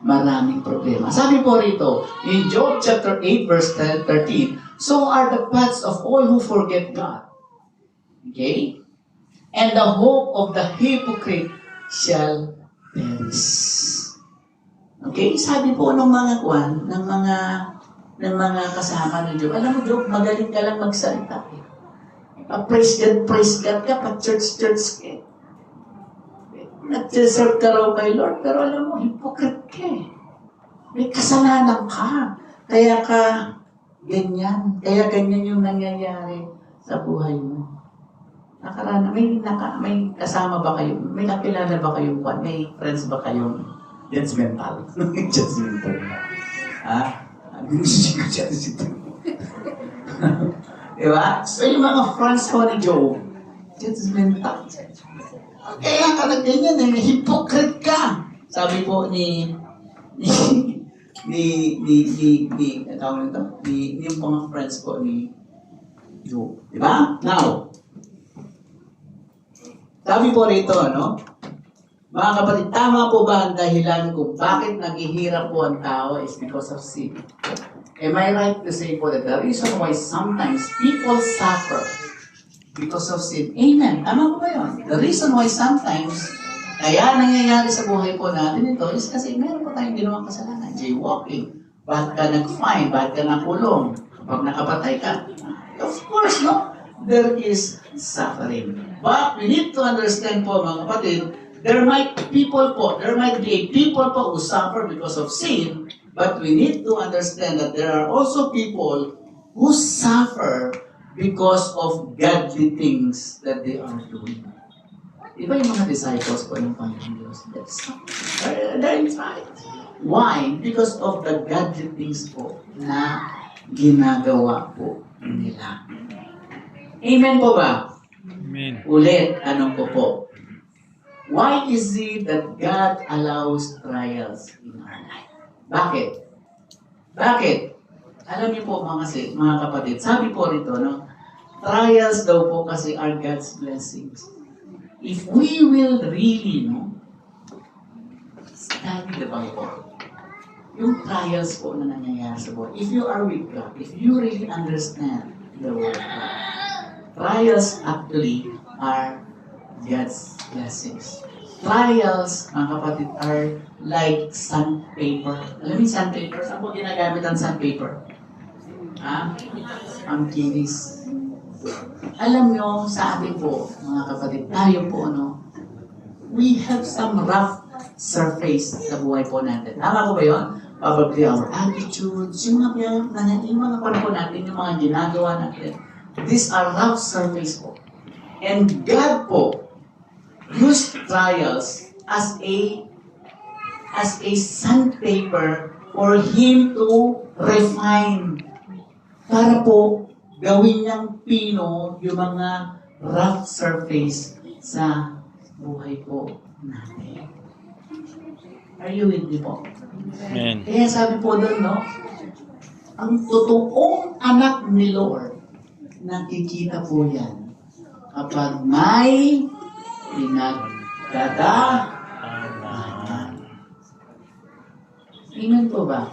[SPEAKER 1] maraming problema. Sabi po rito, in Job chapter 8 verse 13, so are the paths of all who forget God. Okay? And the hope of the hypocrite shall perish. Okay? Sabi po ng mga kwan, ng mga kasama ni Job, alam mo Job, magaling ka lang magsalita. Praise God ka, pa-church ka. Nag-serve ka raw kay Lord, pero alam mo, hypocrite ka eh. May kasalanan ka. Kaya ganyan yung nangyayari sa buhay mo. May kasama ba kayo? May nakilala ba kayong kwan? May friends ba kayong judgmental? Judgmental. Ha? Diba? So yung mga friends ko ni Job, judgmental. Kaya ka na ganyan eh, hypocrite ka. Sabi po yung mga friends ko ni Job. Diba? Now, sabi po rito, no? Mga kapatid, tama po ba ang dahilan kung bakit naghihirap po ang tao is because of sin? Am I right to say po that the reason why sometimes people suffer because of sin? Amen. Tama po ba yun? The reason why sometimes kaya nangyayari sa buhay po natin ito is kasi meron po tayong ginawang kasalanan. Jaywalking. Bakit ka nag-fine? Bakit ka nakulong? Kapag nakapatay ka? Of course, no? There is suffering. But we need to understand po mga kapatid, there might be people who suffer because of sin, but we need to understand that there are also people who suffer because of godly things that they are doing. Iba yung mga disciples po ng Panginoon Diyos. They're right. Why? Because of the godly things po na ginagawa po nila. Amen po ba?
[SPEAKER 2] Amen.
[SPEAKER 1] Ulit, tanong ko po. Why is it that God allows trials in our life? Bakit? Bakit? Alam niyo po mga kapatid, sabi po rito, no? Trials daw po kasi are God's blessings. If we will really, no? study the Bible. Yung trials po na nangyayari sa buhay. If you are with God, if you really understand the Word of God, trials actually are God's blessings. Trials, mga kapatid, are like sandpaper. Alam mo yung sandpaper? Saan po ginagamit ang sandpaper? Ha? Ang kinis. Alam nyo, sa atin po, mga kapatid, tayo po, we have some rough surface sa buhay po natin. Tama po ba yun? Probably our attitudes, yung mga panahon natin, yung mga ginagawa natin. These are rough surface po. And God po used trials as a sandpaper for Him to refine. Para po gawin niyang pino yung mga rough surface sa buhay po natin. Are you with me po?
[SPEAKER 2] Amen.
[SPEAKER 1] Kaya sabi po doon, ang totoong anak ni Lord, nakikita po yan kapag may pinagdadaanan. Amen po ba?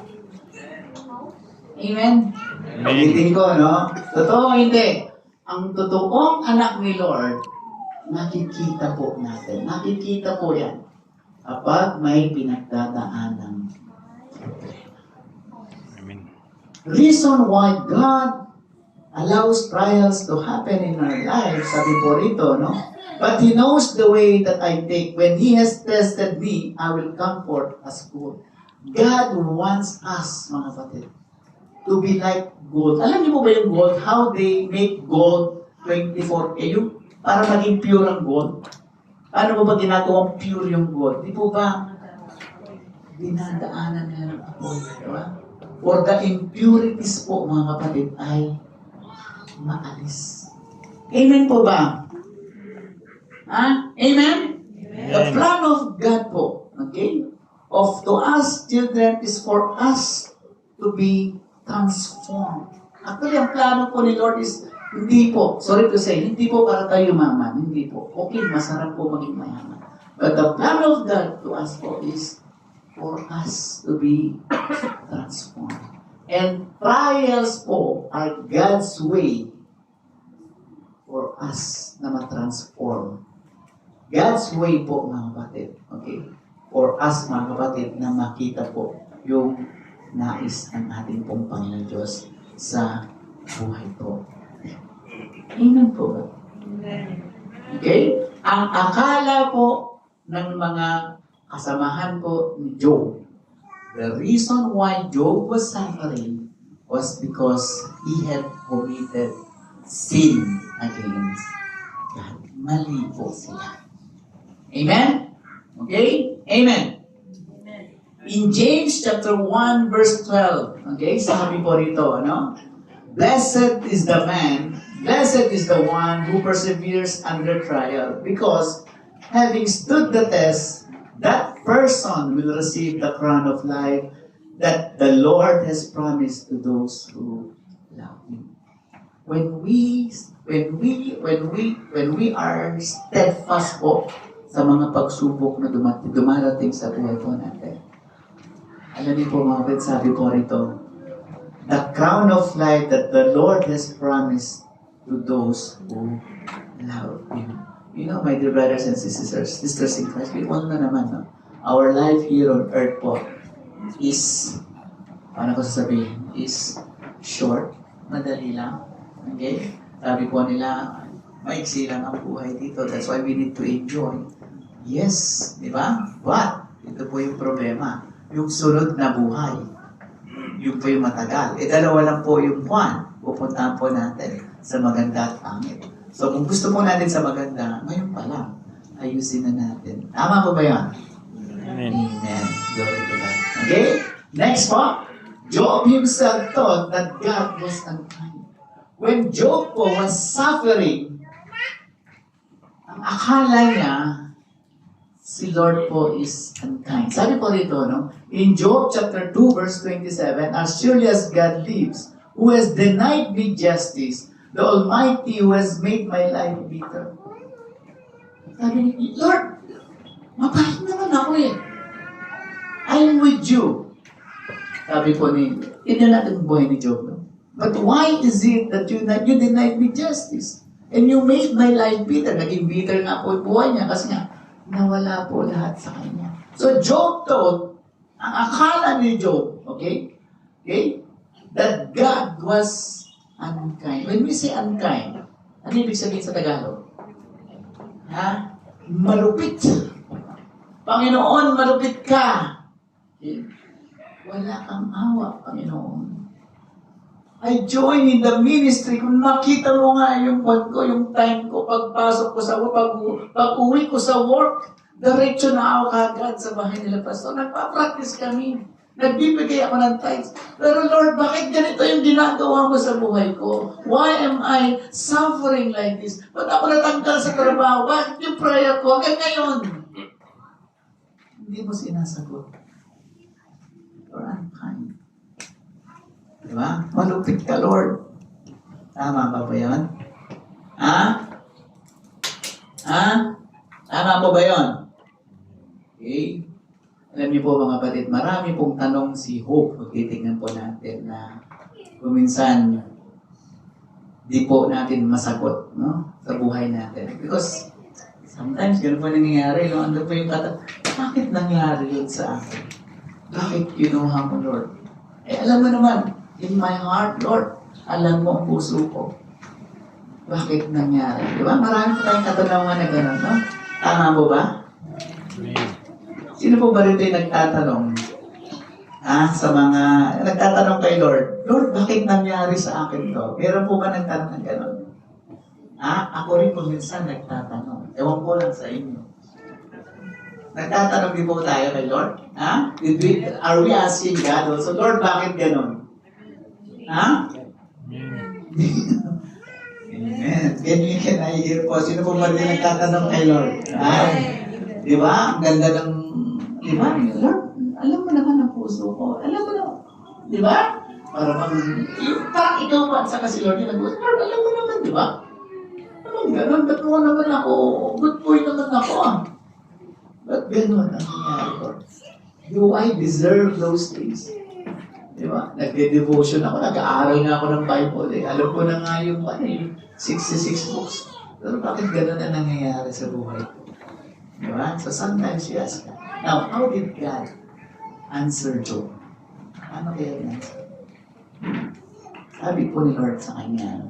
[SPEAKER 1] Amen? Ulitin ko, Totoo hindi. Ang totoong anak ni Lord, nakikita po natin. Nakikita po yan kapag may pinagdadaan ng problema.
[SPEAKER 2] Amen.
[SPEAKER 1] Reason why God allows trials to happen in our lives, sabi po rito, But He knows the way that I take. When He has tested me, I will come forth as gold. God wants us, mga kapatid, to be like gold. Alam niyo po ba yung gold? How they make gold 24K? Yung para maging pure ang gold. Paano mo ba ginagawang pure yung gold? Di po ba dinadaanan nila ng apoy? Diba? For the impurities po, mga kapatid, ay maalis. Amen po ba? Ha? Amen? The plan of God po, okay? To us children is for us to be transformed. Actually, ang plano po ni Lord is hindi po, sorry to say, hindi po para tayo yumaman. Hindi po. Okay, masarap po maging mayaman. But the plan of God to us po is for us to be transformed. And trials po are God's way for us na ma-transform. God's way po, mga kapatid. Okay? For us, mga kapatid, na makita po yung nais ng ating pong Panginoon Diyos sa buhay po. Amen po ba? Okay? Ang akala po ng mga kasamahan po ni Job, the reason why Job was suffering was because he had committed sin against God. Mali po sila. Amen? Okay? Amen. In James chapter 1 verse 12, okay, sabi po rito, Blessed is the one who perseveres under trial, because having stood the test, that person will receive the crown of life that the Lord has promised to those who love Him. When we are steadfast po sa mga pagsubok na dumarating sa buhay po natin, alam niyo po, mga kapatid, sabi po rito, the crown of life that the Lord has promised to those who love Him. You know, my dear brothers and sisters in Christ, we all know naman, our life here on earth po is, paano ko sasabihin, is short, madali lang. Okay? Sabi po nila, maiksi lang ang buhay dito. That's why we need to enjoy. Yes, di ba? But, ito po yung problema. Yung sunod na buhay, yung po yung matagal. Dalawa lang po yung buwan. Pupuntahan po natin sa maganda at pangit. So, kung gusto po natin sa maganda, ngayon pa lang, ayusin na natin. Tama po ba yan?
[SPEAKER 2] Amen.
[SPEAKER 1] Amen. Glory to God. Okay? Next po, Job himself thought that God was unkind. When Job po was suffering, ang akala niya, si Lord po is unkind. Sabi po dito, in Job chapter 2 verse 27, as surely as God lives, who has denied me justice, the Almighty who has made my life bitter. Sabi ni Lord, mabait naman ako eh. I'm with you. Sabi po tignan natin ang buhay ni Job. No? But why is it that you denied me justice? And you made my life bitter. Naging bitter nga po yung buhay niya kasi nga, nawala po lahat sa kanya. So Job thought, ang akala ni Job, okay, that God was unkind. When we say unkind, ano ibig sabihin sa Tagalog? Malupit. Panginoon, malupit ka. Okay? Wala kang awa, Panginoon. I join in the ministry. Kung makita mo nga yung buwan ko, yung time ko, pagpasok ko sa work, pag-uwi ko sa work, diretso na ako kagad sa bahay nila, Pastor. Nagpa-practice kami. Nagbibigay ako ng tithes. Pero Lord, bakit ganito yung ginagawa mo sa buhay ko? Why am I suffering like this? Ba't ako natanggal sa trabaho? Bakit yung prayer ko hanggang ngayon? Hindi mo sinasagot. You're unkind. Diba? Malupit ka, Lord. Tama ba yun? Tama po ba yun? Okay. Alam niyo po mga kapatid, marami pong tanong si Hope. Titingnan po natin na kuminsan di po natin masagot, no? Sa buhay natin. Because sometimes ganun po nangyayari, no? Ando po yung bakit nangyari yun sa akin? Bakit kinuha mo, Lord? Alam mo naman, in my heart, Lord, alam mo ang puso ko. Bakit nangyari? Di ba? Marami po tayong katanungan na gano'n, no? Tama po ba? Sino po ba rin yung nagtatanong? Sa mga, nagtatanong kay Lord, Lord, bakit nangyari sa akin to? Meron po ba nagtatanong ng gano'n? Ako rin po minsan nagtatanong. Ewan ko lang sa inyo. Nagtatanong din po tayo kay Lord? Are we asking God also, Lord, bakit gano'n? Amen. Can I hear po? Sino po ba rin nagtatanong kay Lord? Di ba? Ang ganda ng, di ba? Lord, alam mo naman ang puso ko. Alam mo na, di ba? Parang ikaw pa, saka si Lord yung nag-usap, Lord, alam mo naman, di ba? Anong gano'n? Ba't mo naman ako? Good boy naman ako, Ba't gano'n ang nangyari, Lord? Do I deserve those things? Di ba? Nagde-devotion ako, nag-aaral nga ako ng Bible. Alam ko na nga yung 66 books. Pero bakit gano'n ang nangyayari sa buhay ko? Di ba? So sometimes you ask God. Now, how did God answer Job? Ano kaya yung answer? Sabi po ni Lord sa kanya,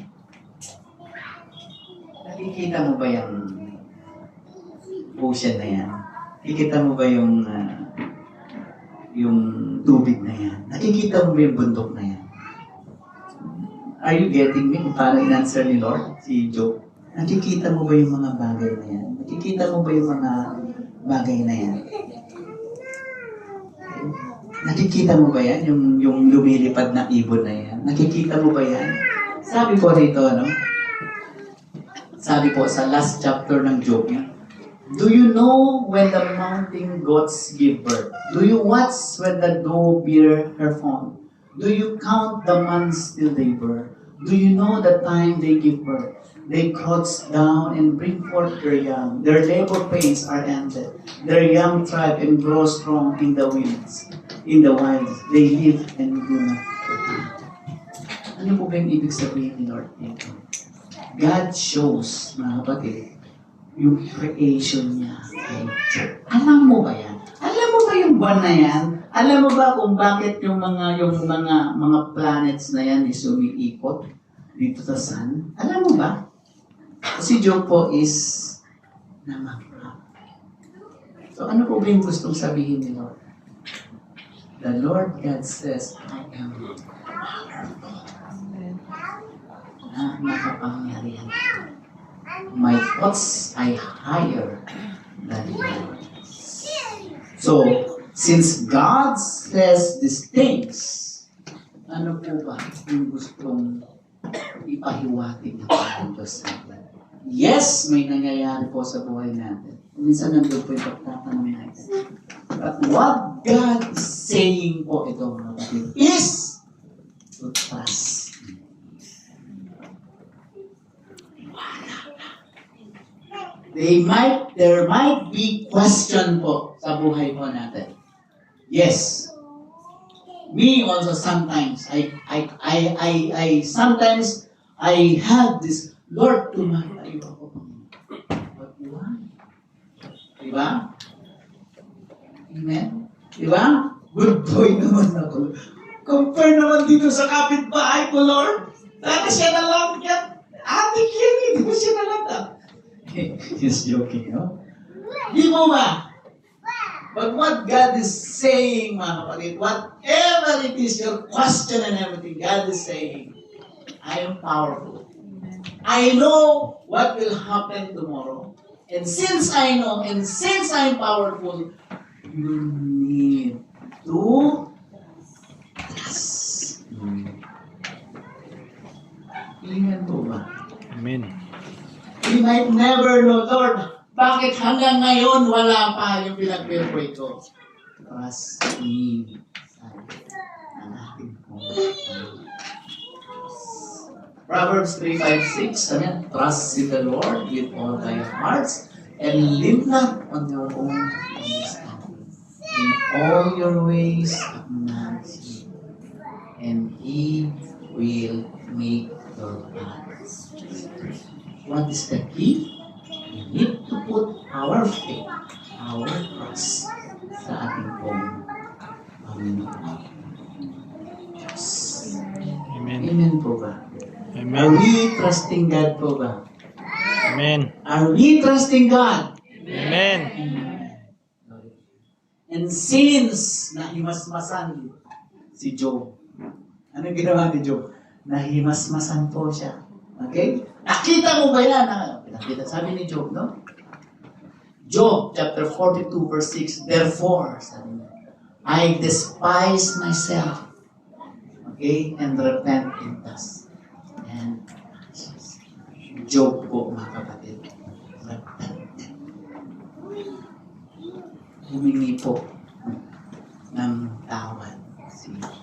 [SPEAKER 1] nakikita mo ba yung ocean na yan? Nakikita mo ba yung tubig na yan? Nakikita mo ba yung bundok na yan? Are you getting me kung paano in-answer ni Lord, si Job? Nakikita mo ba yung mga bagay na yan? Nakikita mo ba yung mga bagay na yan? Nakikita mo ba yan? Yung lumilipad na ibon na yan? Nakikita mo ba yan? Sabi po rito, sabi po sa last chapter ng Job, do you know when the mountain goats give birth? Do you watch when the doe bear her fawn? Do you count the months till they birth? Do you know the time they give birth? They crouch down and bring forth their young. Their labor pains are ended. Their young thrive and grow strong in the wilds. In the wilds, they live and do not fatigue. Ano po ba yung ibig sabihin ni Lord dito? God shows, mga kapatid, yung creation niya. Okay? Alam mo ba yan? Alam mo ba yung buwan na yan? Alam mo ba kung bakit yung mga planets na yan is umiikot dito sa sun? Alam mo ba? Si Job po is namakap. So ano po ba yung gustong sabihin ni Lord? The Lord God says, I am powerful. Nakapangyarihan. My thoughts are higher than yours. So, since God says these things, ano po ba yung gustong ipahiwatig na po sa atin? Yes, may nangyayari po sa buhay natin. Minsan nandun po yung pagtatanong natin. But what God is saying po ito, mga kapatid, is to trust. There might be question po sa buhay po natin. Yes. Me also sometimes, sometimes I had this, Lord, tumatayo ako. But why? Diba? Amen? Diba? Good boy naman ako. Compare naman dito sa kapitbahay ko, Lord. Dati siya na lang yan. Ate Kenny, di ba siya na lang? He's joking, no? Di mo ba? But what God is saying, mga kapatid, whatever it is, your question and everything, God is saying, I am powerful. I know what will happen tomorrow. And since I know, and since I'm powerful, you need to trust. Amen po ba?
[SPEAKER 2] Amen.
[SPEAKER 1] We might never know, Lord, bakit hanggang ngayon wala pa yung pinag-pray ko? Trust me. Sabi ang ating Panginoon. Proverbs 3:5-6, sabi niya, trust in the Lord with all thy hearts and lean not on your own understanding. In all your ways acknowledge Him, and He will make your paths. What is the key? We need to put our faith, our trust sa ating Panginoon. Diyos.
[SPEAKER 2] Amen.
[SPEAKER 1] Amen po ba? Are
[SPEAKER 2] Amen.
[SPEAKER 1] we trusting God po ba?
[SPEAKER 2] Amen.
[SPEAKER 1] Are we trusting God?
[SPEAKER 2] Amen.
[SPEAKER 1] And since nahimasmasan si Job, anong ginawa ni Job? Nahimasmasan po siya. Okay? Nakita mo ba yan? Pinakita sabi ni Job, no? Job chapter 42 verse 6, therefore, sabi niya, I despise myself, okay, and repent in dust. And Job po, mga kapatid, repented. Humingi po ng tawad si Job.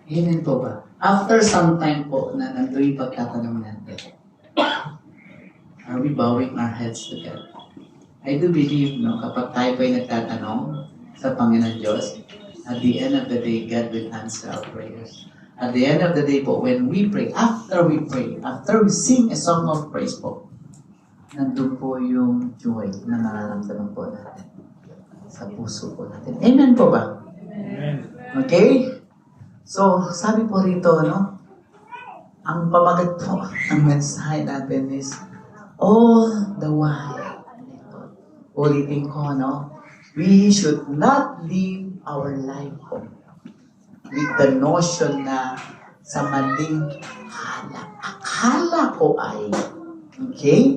[SPEAKER 1] Amen po ba? After some time po na nandun yung pagtatanong natin, are we bowing our heads together? I do believe, no, kapag tayo po'y nagtatanong sa Panginoon Diyos, at the end of the day, God will answer our prayers. At the end of the day po, when we pray, after we sing a song of praise po, nandun po yung joy na nararamdaman po natin sa puso po natin. Amen po ba?
[SPEAKER 2] Amen.
[SPEAKER 1] Okay? So, sabi po rito, no? Ang pamagat po ng mensahe natin is all the while. Ulitin ko, no? We should not live our life po with the notion na sa maling akala ko ay, okay?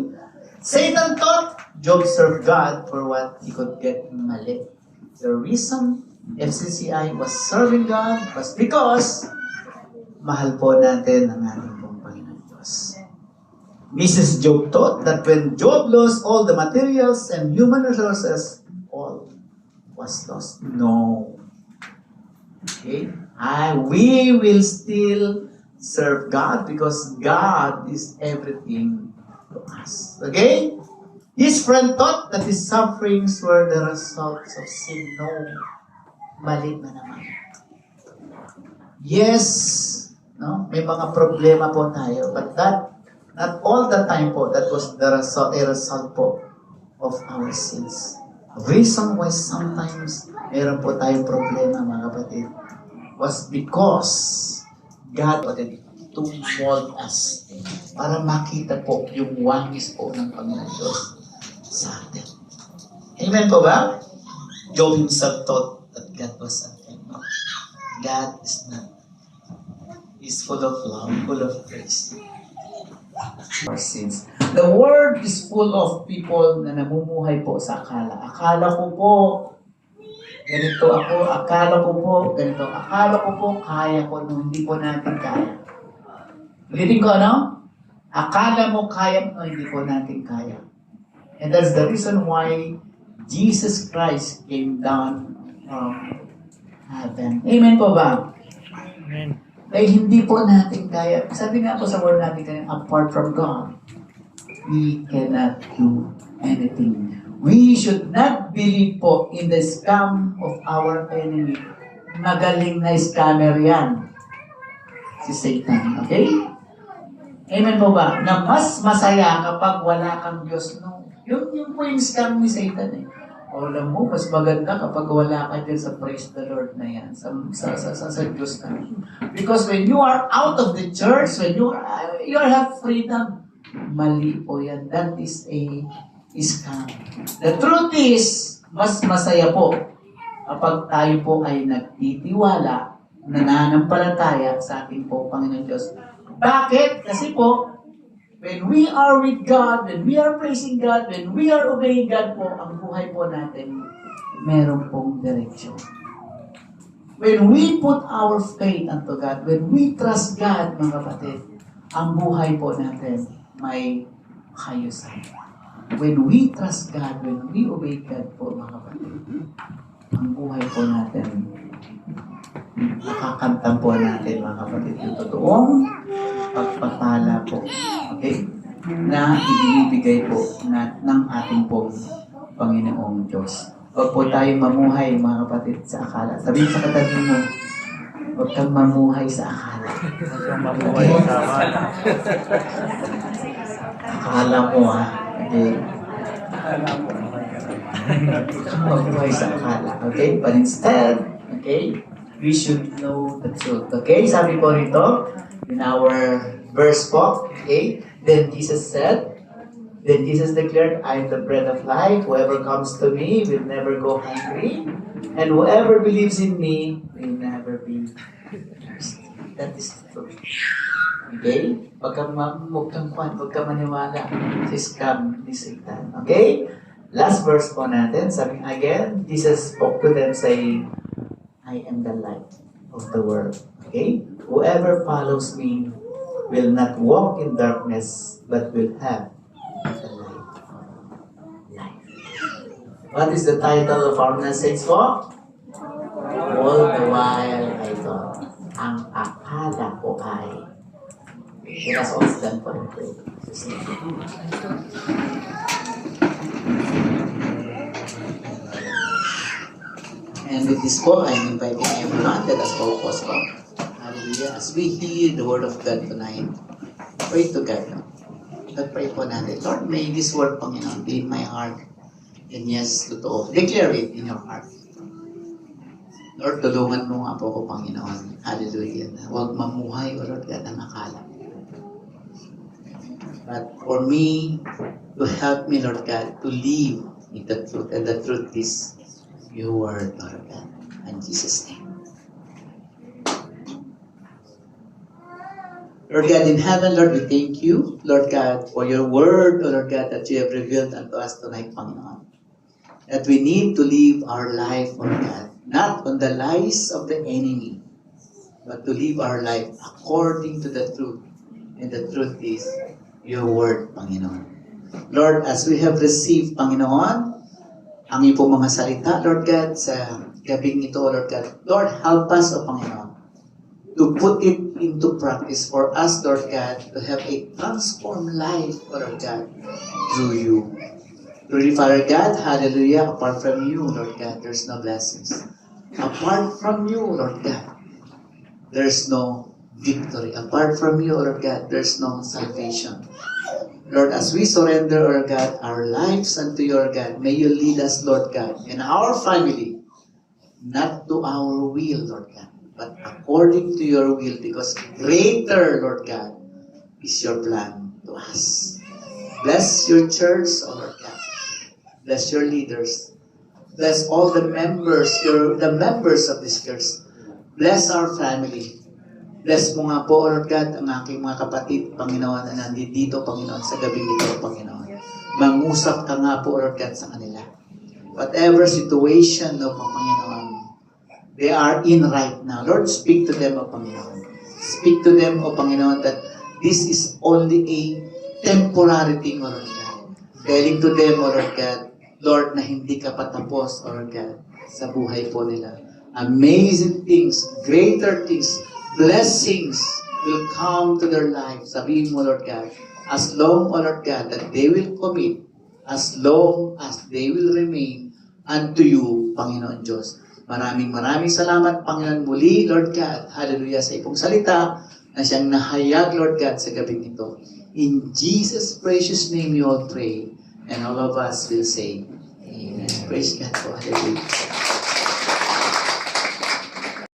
[SPEAKER 1] Satan thought Job served God for what he could get mali. The reason FCCI was serving God was because mahal po natin ang ating pong Panginoon Diyos. Mrs. Job thought that when Job lost all the materials and human resources, all was lost. No. Okay? We will still serve God because God is everything to us. Okay? His friend thought that his sufferings were the results of sin. No. Mali na naman. Yes, no? May mga problema po tayo, but that, not all the time po, that was the result, a result po of our sins. The reason why sometimes meron po tayong problema, mga kapatid, was because God wanted to mold us para makita po yung wangis po ng Panginoon Diyos sa atin. Amen po ba? Job himself thought that God was unfaithful. God is not. He's full of love, full of grace. Our sins. The world is full of people na namumuhay po sa akala. Akala ko po, ganito ako. Akala ko po, ganito. Akala ko po, kaya ko. No, hindi po natin kaya. Ulitin ko, ano? Akala mo kaya, no, hindi po natin kaya. And that's the reason why Jesus Christ came down from heaven. Amen po ba?
[SPEAKER 2] Amen.
[SPEAKER 1] Dahil hindi po natin kaya. Sabi nga po sa word natin kanina, apart from God, we cannot do anything We should not believe po in the scam of our enemy. Magaling na scammer yan. Si Satan. Okay? Amen po ba? Na mas masaya kapag wala kang Diyos. No? Yung po yung scam ni Satan eh. O, alam mo, mas maganda kapag wala ka dyan sa praise the Lord na yan. Sa Diyos na. Because when you are out of the church, when you have freedom, mali po yan. That is a scam. The truth is, mas masaya po kapag tayo po ay nagtitiwala, nananampalataya sa ating po Panginoon Diyos. Bakit? Kasi po, when we are with God, when we are praising God, when we are obeying God po, ang buhay po natin, meron pong direksyon. When we put our faith unto God, when we trust God, mga kapatid, ang buhay po natin may kayusan. When we trust God, when we obey God po, mga kapatid, ang buhay po natin, nakakamtan po natin, mga kapatid, yung totoong pagpapala po, okay, na ibinibigay po ng ating pong Panginoong Diyos. Huwag po tayong mamuhay, mga kapatid, sa akala. Sabihin sa katabi mo, huwag kang mamuhay sa akala.
[SPEAKER 2] Huwag kang mamuhay sa akala.
[SPEAKER 1] Akala mo, ha? Okay? Huwag kang mamuhay sa akala. Okay? But instead, okay, we should know the truth. Okay? Sabi po rito, in our verse po, okay, then Jesus declared, I am the bread of life. Whoever comes to me will never go hungry. And whoever believes in me will never be thirsty. That is the truth. Okay? Huwag kang maniwala sa scam ni Satan. Okay? Last verse po natin. Sabi again, Jesus spoke to them saying, I am the light of the world. Okay? Whoever follows me will not walk in darkness, but will have the light of life. What is the title of our message for? All the while I thought, ang akala ko ay. Let us all stand for the prayer. And with this po, I'm inviting everyone. Let us all pause po. Hallelujah. As we hear the word of God tonight, pray to God. But pray po natin, Lord, may this word, Panginoon, be in my heart. And yes, totoo. Declare it in your heart. Lord, tulungan mo nga po ko, Panginoon. Hallelujah. Huwag mamuhay, O Lord God, ang akala. But for me, to help me, Lord God, to live in the truth. And the truth is your word, Lord God. In Jesus' name. Lord God in heaven, Lord, we thank you, Lord God, for your word, O Lord God, that you have revealed unto us tonight, Panginoon. That we need to live our life, Lord God, not on the lies of the enemy, but to live our life according to the truth. And the truth is your word, Panginoon. Lord, as we have received, Panginoon, ang iyong mga salita, Lord God, sa gabing ito, Lord God, Lord, help us, O Panginoon, to put it into practice for us, Lord God, to have a transformed life, Lord God, through you. Truly, Father God, hallelujah, apart from you, Lord God, there's no blessings. Apart from you, Lord God, there's no victory. Apart from you, Lord God, there's no salvation. Lord, as we surrender, Lord God, our lives unto you, Lord God, may you lead us, Lord God, and our family, not to our will, Lord God, but according to your will, because greater, Lord God, is your plan to us. Bless your church, O Lord God. Bless your leaders. Bless all the members, the members of this church. Bless our family. Bless mo nga po, Lord God, ang aking mga kapatid, Panginoon, na nandito, Panginoon, sa gabing ito, Panginoon. Mangusap ka nga po, Lord God, sa kanila. Whatever situation, no, Panginoon, they are in right now. Lord, speak to them, O Panginoon. Speak to them, O Panginoon, that this is only a temporary thing, O Lord God. Telling to them, O Lord God, Lord, na hindi ka patapos, O Lord God, sa buhay po nila. Amazing things, greater things, blessings will come to their lives. Sabihin mo, Lord God, as long, O Lord God, that they will commit as long as they will remain unto you, Panginoon Diyos. Maraming salamat, Panginoon, muli, Lord God. Hallelujah, sa ipong salita na siyang nahayag, Lord God, sa gabi nito. In Jesus' precious name we all pray. And all of us will say, Amen. Praise God po. Hallelujah.